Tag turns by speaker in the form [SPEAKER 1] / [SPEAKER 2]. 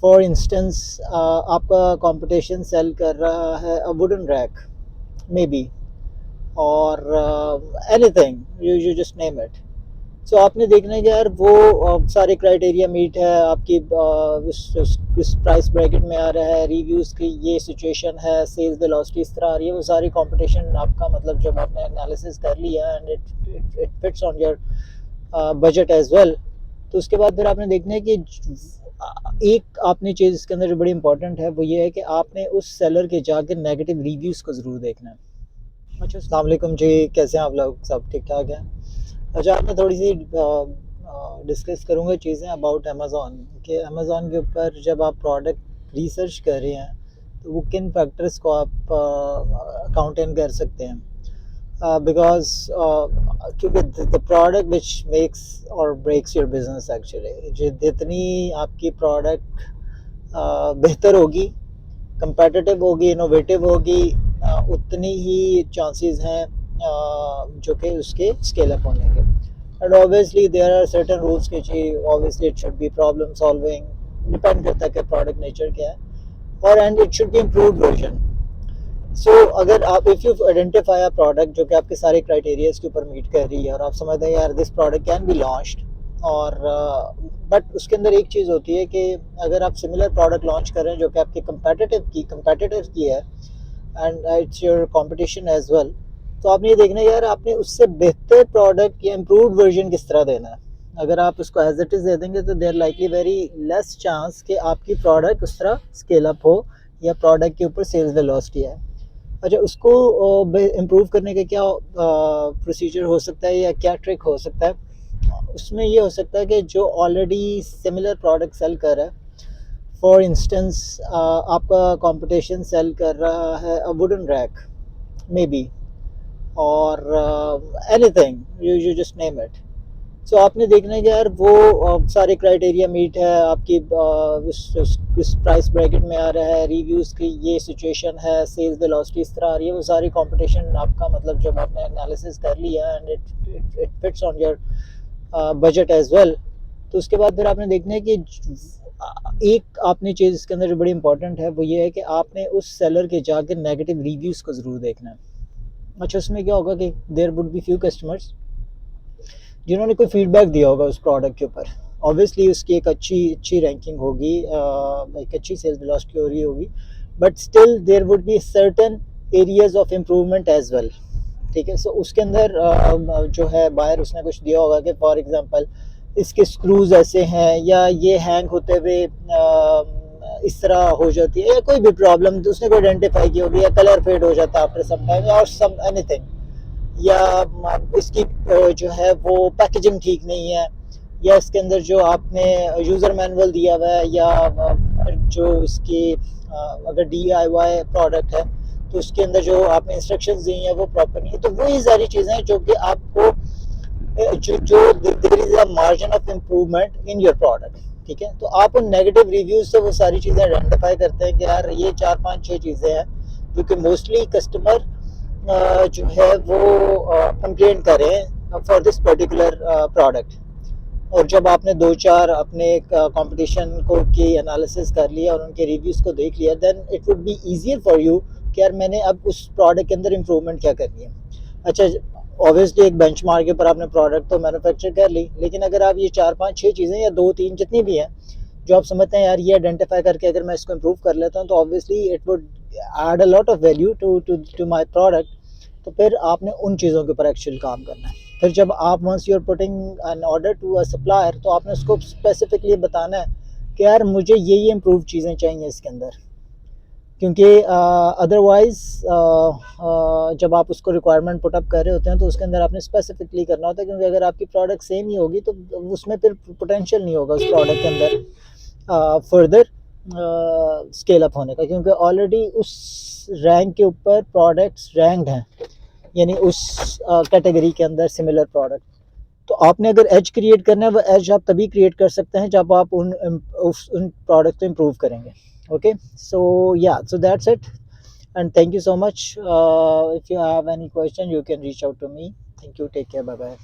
[SPEAKER 1] For instance आपका competition sell कर रहा है a wooden rack may be, और anything you just name it. So आपने देखना है कि यार वो सारे क्राइटेरिया मीट है आपकी, इस प्राइस ब्रैकेट में आ रहा है, रिव्यूज़ की ये सिचुएशन है, सेल्स वेलोसिटी इस तरह आ रही है, वो सारी कंपटीशन आपका मतलब जब आपने एनालिसिस कर लिया and it fits on your budget as well, तो उसके बाद फिर आपने देखना है कि एक आपने चीज़ इसके अंदर जो बड़ी इंपॉर्टेंट है वो ये है कि आपने उस सेलर के जाकर नेगेटिव रिव्यूज़ को ज़रूर देखना है। अच्छा, अस्सलाम वालेकुम जी, कैसे हैं आप लोग? सब ठीक ठाक हैं? अच्छा, आप मैं थोड़ी सी डिस्कस करूँगा चीज़ें अबाउट अमेज़ॉन, कि अमेज़ॉन के ऊपर जब आप प्रोडक्ट रिसर्च कर रहे हैं तो वो किन फैक्टर्स को आप काउंट इन कर सकते हैं, बिकॉज क्योंकि द प्रोडक्ट विच मेक्स और ब्रेक्स योर बिजनेस एक्चुअली, जितनी आपकी प्रोडक्ट बेहतर होगी, कंपेटिटिव होगी, इनोवेटिव होगी, उतनी ही चांसेस हैं जो कि उसके स्केल अप होने के। And obviously there are certain rules के जी, obviously it should be problem solving, depend करता है कि प्रोडक्ट नेचर क्या है, और and it should be improved version. So अगर आप if you identify a product जो कि आपके सारे क्राइटेरियाज के ऊपर मीट कर रही है और आप समझते हैं यार this product can be launched, और बट उसके अंदर एक चीज़ होती है कि अगर आप सिमिलर प्रोडक्ट लॉन्च कर रहे हैं जो कि आपके कंपेटिटिव की है and it's your competition as well, तो आपने ये देखना है यार आपने उससे बेहतर प्रोडक्ट या इम्प्रूव्ड वर्जन किस तरह देना है। अगर आप उसको एज इट इज़ दे देंगे तो देर लाइकली वेरी लेस चांस कि आपकी प्रोडक्ट उस तरह स्केल अप हो या प्रोडक्ट के ऊपर सेल्स वेलोसिटी है। अच्छा, उसको इम्प्रूव करने का क्या प्रोसीजर हो सकता है या क्या ट्रिक हो सकता है? उसमें ये हो सकता है कि जो ऑलरेडी सिमिलर प्रोडक्ट सेल कर रहा है, फॉर इंस्टेंस आपका कंपटीशन सेल कर रहा है a wooden rack may be, और anything you just name it. So आपने देखना है कि यार वो सारे क्राइटेरिया मीट है आपकी, इस प्राइस ब्रैकेट में आ रहा है, रिव्यूज़ की ये सिचुएशन है, सेल्स वेलोसिटी इस तरह आ रही है, वो सारी कंपटीशन आपका मतलब जब आपने एनालिसिस कर लिया and it fits on your budget as well, तो उसके बाद फिर आपने देखना है कि एक आपने चीज़ इसके अंदर जो बड़ी इंपॉर्टेंट है वो ये है कि आपने उस सेलर के जाकर नेगेटिव रिव्यूज़ को ज़रूर देखना है। अच्छा, उसमें क्या होगा कि there would be few customers जिन्होंने कोई फीडबैक दिया होगा उस प्रोडक्ट के ऊपर, ऑब्वियसली उसकी एक अच्छी अच्छी रैंकिंग होगी, एक अच्छी सेल्स वेलोसिटी हो रही होगी, but still there would be certain areas of improvement as well. ठीक है, सो उसके अंदर जो है बायर उसने कुछ दिया होगा कि फॉर एग्जांपल इसके स्क्रूज ऐसे हैं, या ये हैंग होते हुए इस तरह हो जाती है, या कोई भी प्रॉब्लम तो उसने को आइडेंटिफाई की होगी, या कलर फेड हो जाता है आफ्टर सम टाइम, या सम एनीथिंग, या इसकी जो है वो पैकेजिंग ठीक नहीं है, या इसके अंदर जो आपने यूज़र मैनुअल दिया हुआ है, या जो इसकी अगर DIY प्रोडक्ट है तो उसके अंदर जो आपने इंस्ट्रक्शंस दी हैं वो प्रॉपर नहीं है, तो वही सारी चीज़ें हैं जो कि आपको जो there is a margin of improvement in your product. ठीक है, तो आप उन नेगेटिव रिव्यूज से वो सारी चीज़ें आइडेंटिफाई करते हैं कि यार ये 4 5 6 चीज़ें हैं जो कि मोस्टली कस्टमर जो है वो कंप्लेन करें फॉर दिस पर्टिकुलर प्रोडक्ट। और जब आपने 2 4 अपने कंपटीशन को की एनालिसिस कर लिया और उनके रिव्यूज़ को देख लिया, then it would be easier for you कि यार मैंने अब उस प्रोडक्ट के अंदर इम्प्रूवमेंट क्या करनी है। अच्छा, ऑब्वियसली एक बेंचमार्क के ऊपर आपने प्रोडक्ट तो मैन्युफैक्चर कर ली, लेकिन अगर आप ये 4 5 6 चीज़ें या 2 3 जितनी भी हैं जो आप समझते हैं यार ये आइडेंटिफाई करके अगर मैं इसको इम्प्रूव कर लेता हूँ तो obviously it would add a lot of value to my product, तो फिर आपने उन चीज़ों के ऊपर एक्चुअल काम करना है। फिर जब आप once you are putting an order to a supplier, तो आपने उसको स्पेसिफिकली बताना है कि यार मुझे ये इम्प्रूव चीज़ें चाहिए इसके अंदर, क्योंकि अदरवाइज़ जब आप उसको रिक्वायरमेंट पुटअप कर रहे होते हैं तो उसके अंदर आपने स्पेसिफिकली करना होता है, क्योंकि अगर आपकी प्रोडक्ट सेम ही होगी तो उसमें फिर पोटेंशियल नहीं होगा उस प्रोडक्ट के अंदर फर्दर स्केल अप होने का, क्योंकि ऑलरेडी उस रैंक के ऊपर प्रोडक्ट्स रैंक्ड हैं, यानी उस कैटेगरी के अंदर सिमिलर प्रोडक्ट। तो आपने अगर एज क्रिएट करना है, वो एज आप तभी क्रिएट कर सकते हैं जब आप उन प्रोडक्ट को इम्प्रूव करेंगे। Okay, so yeah, so that's it, and thank you so much. If you have any question you can reach out to me. Thank you, take care, bye bye.